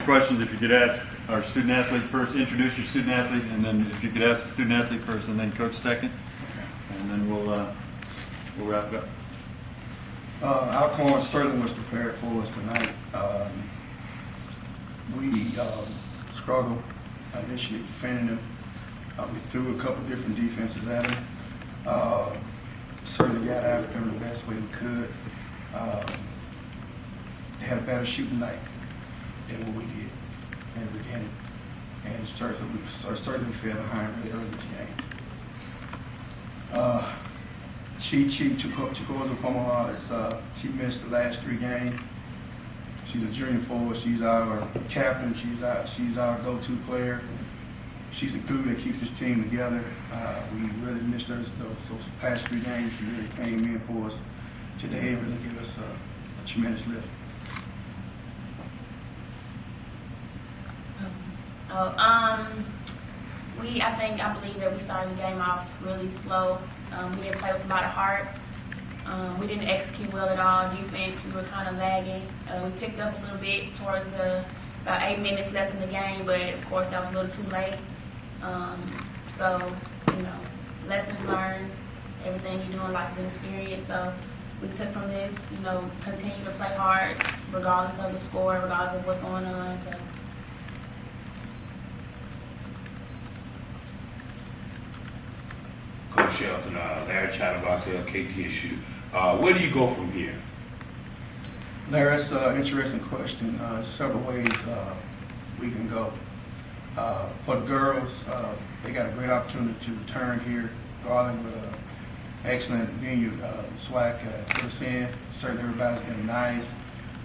Questions, if you could ask our student athlete first, introduce your student athlete, and then if you could ask the student athlete first, and then coach second, and then we'll wrap it up. Alcorn certainly was prepared for us tonight. We struggled initially defending them. We threw a couple different defenses at them. Certainly got after them the best way we could. They had a better shooting night than what we did in the beginning. And certainly fell behind really early in the game. Chikoza Pomoha, she missed the last 3 games. She's a junior forward. She's our captain. She's our go-to player. She's the glue that keeps this team together. We really missed those past 3 games. She really came in for us today and really gave us a tremendous lift. I believe that we started the game off really slow. We didn't play with a lot of heart. We didn't execute well at all. Defense, we were kind of lagging. We picked up a little bit towards about 8 minutes left in the game, but of course that was a little too late. So, lessons learned. Everything you do in life is an experience. So we took from this, continue to play hard, regardless of the score, regardless of what's going on. So. Coach Shelton, Larry Chatterbox, KTSU. Where do you go from here? Larry, that's an interesting question. Several ways we can go. For the girls, they got a great opportunity to return here. Garland with an excellent venue. SWAC put us in. Certainly everybody's been nice.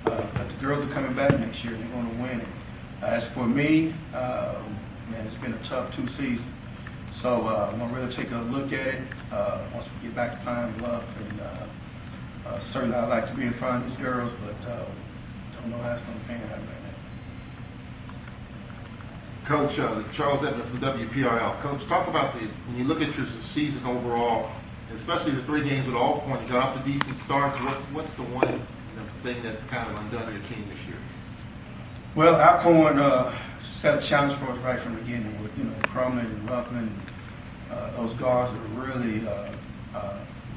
But the girls are coming back next year. They're going to win it. As for me, man, it's been a tough 2 seasons. So I'm going to really take a look at it once we get back to Pine Bluff. And certainly I'd like to be in front of these girls, but don't know how it's going to pan out right now. Coach, Charles Edmond from WPRL. Coach, talk about when you look at your season overall, especially the 3 games with Alcorn, you got off to decent starts. What's the one thing that's kind of undone your team this year? Well, Alcorn set a challenge for us right from the beginning with, Crumlin and Ruffin. Those guards that really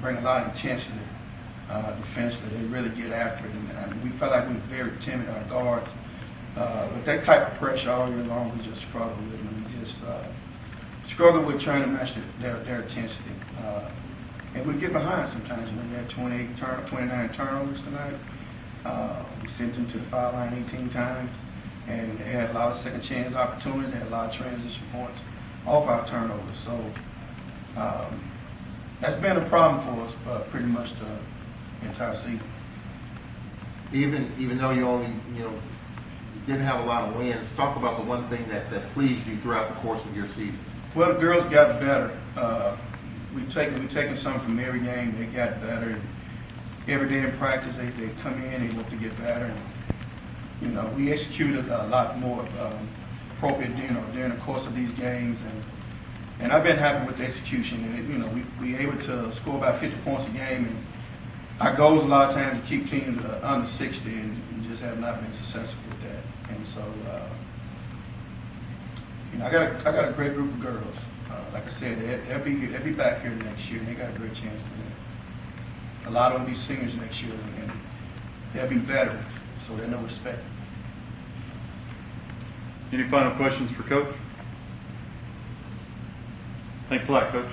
bring a lot of intensity defensively. They really get after it. And we felt like we were very timid, our guards. With that type of pressure all year long, we just struggled with it. We just struggled with trying to match their intensity. And we get behind sometimes. We had 29 turnovers tonight. We sent them to the foul line 18 times. And they had a lot of second chance opportunities. They had a lot of transition points off our turnovers. So that's been a problem for us pretty much the entire season. Even though you only, didn't have a lot of wins, talk about the one thing that pleased you throughout the course of your season. Well, the girls got better. We've taken some from every game. They got better. And every day in practice, they come in, they look to get better. And, we executed a lot more appropriate, during the course of these games. And I've been happy with the execution. And, we able to score about 50 points a game. And our goal is a lot of times to keep teams under 60, and just have not been successful with that. And so, I got a great group of girls. Like I said, they'll be back here next year, and they got a great chance to win. A lot of them will be seniors next year, and they'll be veterans, so they're no respect. Any final questions for Coach? Thanks a lot, Coach.